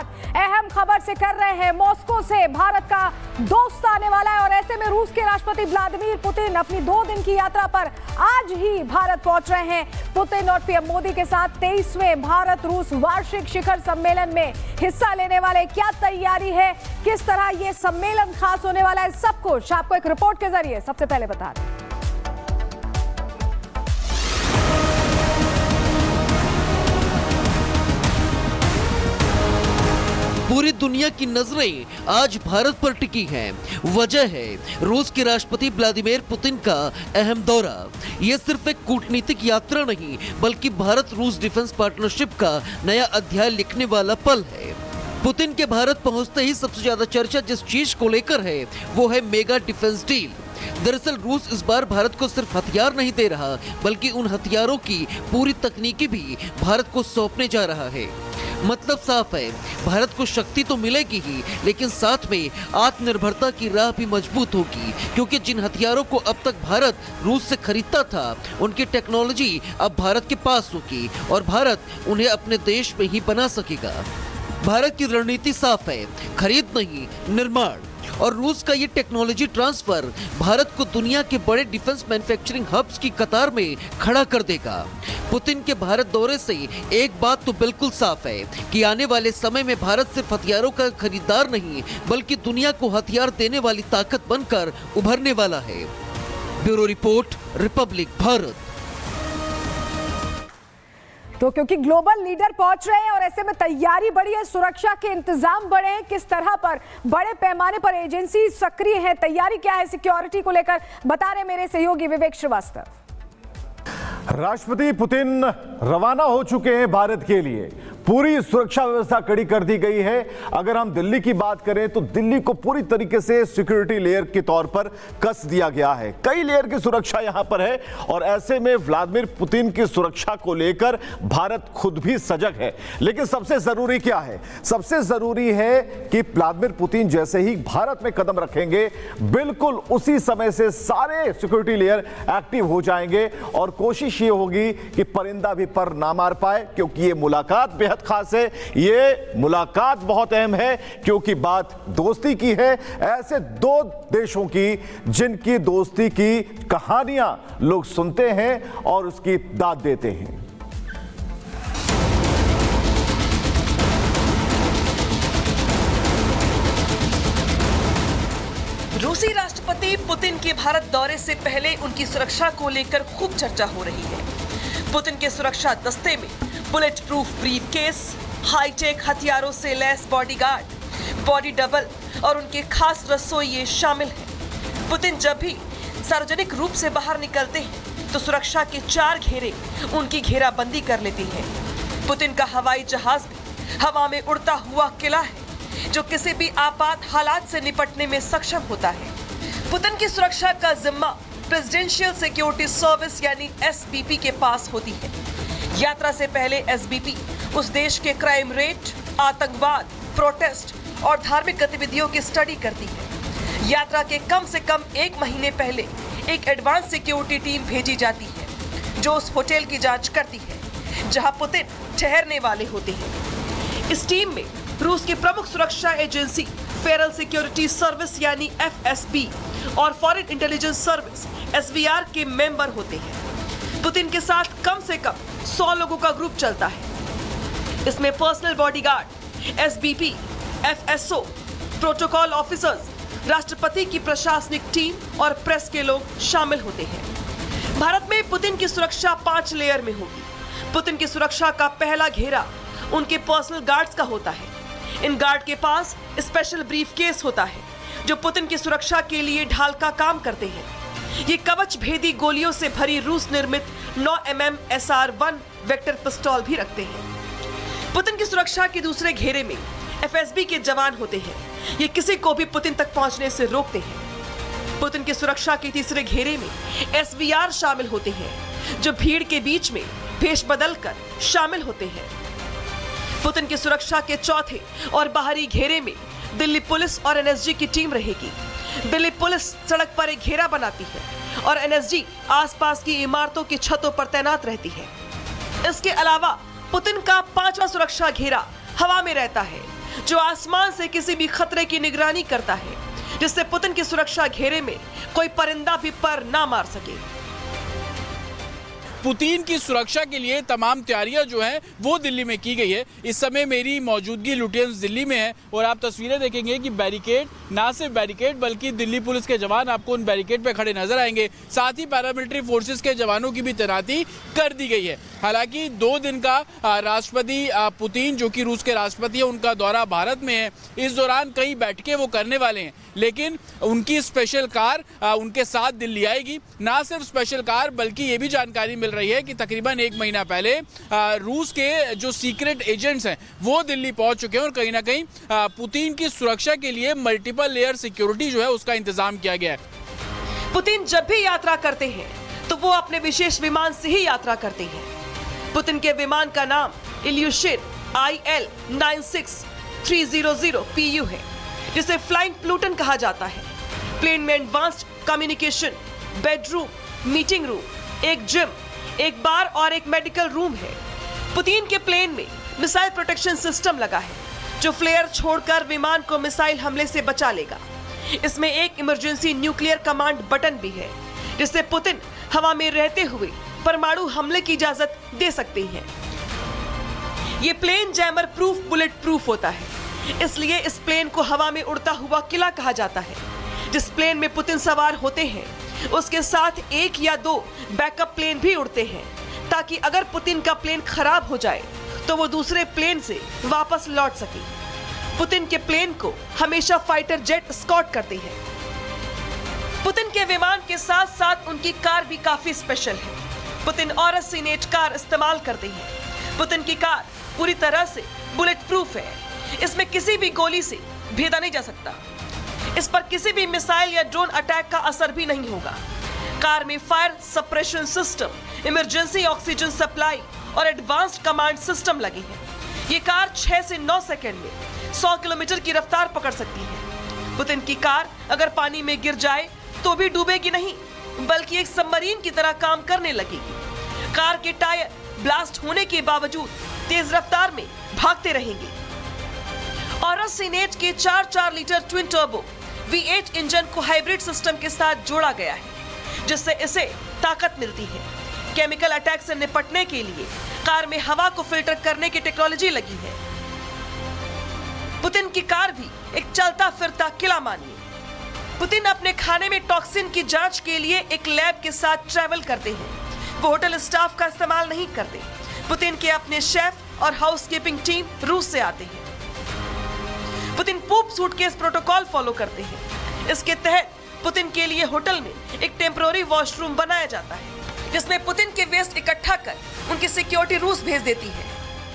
शुरुआत अहम खबर से कर रहे हैं। मॉस्को से भारत का दोस्त आने वाला है और ऐसे में रूस के राष्ट्रपति व्लादिमीर पुतिन अपनी 2 दिन की यात्रा पर आज ही भारत पहुंच रहे हैं। पुतिन और पीएम मोदी के साथ 23वें भारत रूस वार्षिक शिखर सम्मेलन में हिस्सा लेने वाले। क्या तैयारी है, किस तरह ये सम्मेलन खास होने वाला है, सब कुछ आपको एक रिपोर्ट के जरिए सबसे पहले बता रहे हैं। पूरी दुनिया की नजरें आज भारत पर टिकी हैं। वजह है रूस के राष्ट्रपति व्लादिमीर पुतिन का अहम दौरा। यह सिर्फ एक कूटनीतिक यात्रा नहीं बल्कि भारत रूस डिफेंस पार्टनरशिप का नया अध्याय लिखने वाला पल है। पुतिन के भारत पहुंचते ही सबसे ज्यादा चर्चा जिस चीज को लेकर है वो है मेगा डिफेंस डील। दरअसल रूस इस बार भारत को सिर्फ हथियार नहीं दे रहा बल्कि उन हथियारों की पूरी तकनीकी भी भारत को सौंपने जा रहा है। मतलब साफ है, भारत को शक्ति तो मिलेगी ही लेकिन साथ में आत्मनिर्भरता की राह भी मजबूत होगी, क्योंकि जिन हथियारों को अब तक भारत रूस से खरीदता था उनकी टेक्नोलॉजी अब भारत के पास होगी और भारत उन्हें अपने देश में ही बना सकेगा। भारत की रणनीति साफ है, खरीद नहीं निर्माण। और रूस का ये टेक्नोलॉजी ट्रांसफर भारत को दुनिया के बड़े डिफेंस मैन्युफैक्चरिंग हब्स की कतार में खड़ा कर देगा। पुतिन के भारत दौरे से एक बात तो बिल्कुल साफ है कि आने वाले समय में भारत सिर्फ हथियारों का खरीदार नहीं बल्कि दुनिया को हथियार देने वाली ताकत बनकर उभरने वाला है। Bureau report, Republic Bharat. तो क्योंकि ग्लोबल लीडर पहुंच रहे हैं और ऐसे में तैयारी बढ़ी है, सुरक्षा के इंतजाम बढ़े हैं, किस तरह पर बड़े पैमाने पर एजेंसी सक्रिय है, तैयारी क्या है सिक्योरिटी को लेकर, बता रहे मेरे सहयोगी विवेक श्रीवास्तव। राष्ट्रपति पुतिन रवाना हो चुके हैं भारत के लिए। पूरी सुरक्षा व्यवस्था कड़ी कर दी गई है। अगर हम दिल्ली की बात करें तो दिल्ली को पूरी तरीके से सिक्योरिटी लेयर के तौर पर कस दिया गया है। कई लेयर की सुरक्षा यहां पर है और ऐसे में व्लादिमीर पुतिन की सुरक्षा को लेकर भारत खुद भी सजग है। लेकिन सबसे जरूरी क्या है? सबसे जरूरी है कि व्लादिमीर पुतिन जैसे ही भारत में कदम रखेंगे बिल्कुल उसी समय से सारे सिक्योरिटी लेयर एक्टिव हो जाएंगे और कोशिश ये होगी कि परिंदा भी पर ना मार पाए, क्योंकि ये मुलाकात बेहद खास है। ये मुलाकात बहुत अहम है क्योंकि बात दोस्ती की है, ऐसे 2 देशों की जिनकी दोस्ती की कहानियां लोग सुनते हैं और उसकी दाद देते हैं। रूसी राष्ट्रपति पुतिन के भारत दौरे से पहले उनकी सुरक्षा को लेकर खूब चर्चा हो रही है। पुतिन के सुरक्षा दस्ते में बुलेट प्रूफ ब्रीफकेस, हाईटेक हथियारों से लैस बॉडीगार्ड, बॉडी डबल और उनके खास रसोइये शामिल हैं। पुतिन जब भी सार्वजनिक रूप से बाहर निकलते हैं तो सुरक्षा के 4 घेरे उनकी घेराबंदी कर लेती हैं। पुतिन का हवाई जहाज भी हवा में उड़ता हुआ किला है जो किसी भी आपात हालात से निपटने में सक्षम होता है। पुतिन की सुरक्षा का जिम्मा प्रेसिडेंशियल सिक्योरिटी सर्विस यानी एसबीपी के पास होती है। यात्रा से पहले एसबीपी उस देश के क्राइम रेट, आतंकवाद, प्रोटेस्ट और धार्मिक गतिविधियों की स्टडी करती है। यात्रा के कम से कम 1 महीने पहले एक एडवांस सिक्योरिटी टीम भेजी जाती है जो उस होटल की जांच करती है जहां पुतिन ठहरने वाले होते हैं। इस टीम में रूस की प्रमुख सुरक्षा एजेंसी फेडरल सिक्योरिटी सर्विस यानी एफएसबी और फॉरेन इंटेलिजेंस सर्विस एसवीआर के मेंबर होते हैं। पुतिन के साथ कम से कम 100 लोगों का ग्रुप चलता है। इसमें personal bodyguard, SBP, FSO, protocol officers, राष्ट्रपति की प्रशासनिक टीम और प्रेस के लोग शामिल होते हैं। भारत में पुतिन की सुरक्षा 5 लेयर में होगी। पुतिन की सुरक्षा का पहला घेरा उनके पर्सनल गार्ड्स का होता है। इन गार्ड के पास स्पेशल ब्रीफकेस होता है जो पुतिन की सुरक्षा के लिए ढाल का काम करते हैं। ये कवच भेदी गोलियों से भरी रूस निर्मित 9mm SR-1 वेक्टर पिस्तौल भी रखते हैं। पुतिन की सुरक्षा के दूसरे घेरे में एफएसबी के जवान होते हैं। ये किसी को भी पुतिन तक पहुंचने से रोकते हैं। पुतिन की सुरक्षा के तीसरे घेरे में एसवीआर शामिल होते हैं जो भीड़ के बीच में भेष बदलकर शामिल होते हैं। पुतिन की सुरक्षा के चौथे और बाहरी घेरे में दिल्ली पुलिस और एनएसजी की टीम रहेगी। दिल्ली पुलिस सड़क पर एक घेरा बनाती है और एनएसजी आसपास की इमारतों की छतों पर तैनात रहती है। इसके अलावा पुतिन का 5वां सुरक्षा घेरा हवा में रहता है जो आसमान से किसी भी खतरे की निगरानी करता है, जिससे पुतिन की सुरक्षा घेरे में कोई परिंदा भी पर ना मार सके। पुतिन की सुरक्षा के लिए तमाम तैयारियां जो हैं वो दिल्ली में की गई है। इस समय मेरी मौजूदगी लुटियंस दिल्ली में है और आप तस्वीरें देखेंगे कि बैरिकेड, ना सिर्फ बैरिकेड बल्कि दिल्ली पुलिस के जवान आपको उन बैरिकेड पे खड़े नजर आएंगे। साथ ही पैरामिलिट्री फोर्सेस के जवानों की भी तैनाती कर दी गई है। हालांकि 2 दिन का राष्ट्रपति पुतिन जो कि रूस के राष्ट्रपति है, उनका दौरा भारत में है। इस दौरान कई बैठकें वो करने वाले हैं, लेकिन उनकी स्पेशल कार उनके साथ दिल्ली आएगी। ना सिर्फ स्पेशल कार बल्कि ये भी जानकारी मिल रही है कि तकरीबन 1 महीना पहले रूस के जो सीक्रेट एजेंट्स हैं वो दिल्ली पहुंच चुके हैं और कहीं ना कहीं पुतिन की सुरक्षा के लिए मल्टीपल लेयर सिक्योरिटी जो है उसका इंतजाम किया गया है। पुतिन जब भी यात्रा करते हैं तो वो अपने विशेष विमान से ही यात्रा करते हैं। पुतिन के विमान का नाम इल्यूशिन IL-96300 PU है, जिसे फ्लाइंग प्लूटन कहा जाता है। प्लेन में advanced communication, bedroom, meeting room, एक जिम, एक बार और एक मेडिकल रूम है। पुतिन के प्लेन में मिसाइल प्रोटेक्शन सिस्टम लगा है, जो फ्लेयर छोड़कर विमान को मिसाइल हमले से बचा लेगा। इसमें एक इमरजेंसी न्यूक्लियर कमांड बटन भी है, जिससे पुतिन हवा में रहते हुए परमाणु हमले की इजाजत दे सकते हैं। ये plane jammer proof, bullet proof होता है, इसलिए इस प्लेन को हवा में उड़ता हुआ किला कहा जाता है। जिस प्लेन में पुतिन सवार होते हैं उसके साथ 1 या 2 बैकअप प्लेन भी उड़ते हैं, ताकि अगर पुतिन का प्लेन खराब हो जाए तो वो दूसरे प्लेन से वापस लौट सके। पुतिन के प्लेन को हमेशा फाइटर जेट एस्कॉर्ट करते हैं। पुतिन के विमान के साथ साथ उनकी कार भी काफी स्पेशल है। पुतिन और सीनेट कार इस्तेमाल करते हैं। पुतिन की कार पूरी तरह से बुलेट प्रूफ है। इसमें किसी भी गोली से भेदा नहीं जा सकता। इस पर किसी भी मिसाइल या ड्रोन अटैक का असर भी नहीं होगा। कार में fire suppression system, emergency oxygen supply और एडवांस्ड कमांड सिस्टम लगे हैं। ये कार 6 से 9 सेकंड में 100 किलोमीटर की रफ्तार पकड़ सकती है। पुतिन की कार अगर पानी में गिर जाए तो भी डूबेगी नहीं, बल्कि एक सबमरीन की तरह काम करने लगेगी। कार के टायर ब्लास्ट होने के बावजूद तेज रफ्तार में भागते रहेंगे। और सीनेट के 4 litre twin turbo V8 engine को हाइब्रिड सिस्टम के साथ जोड़ा गया है, जिससे इसे ताकत मिलती है। केमिकल अटैक से निपटने के लिए कार में हवा को फिल्टर करने की टेक्नोलॉजी लगी है। पुतिन की कार भी एक चलता फिरता किला मानिए। पुतिन अपने खाने में टॉक्सिन की जांच के लिए एक लैब के साथ ट्रैवल करते हैं। वो होटल स्टाफ का इस्तेमाल नहीं करते। पुतिन के अपने शेफ और हाउसकीपिंग टीम रूस से आते हैं। पुतिन पूप सूटकेस प्रोटोकॉल फॉलो करते हैं। इसके तहत पुतिन के लिए होटल में एक टेम्पररी वॉशरूम बनाया जाता है, जिसमें पुतिन के वेस्ट इकट्ठा कर उनकी सिक्योरिटी रूस भेज देती है।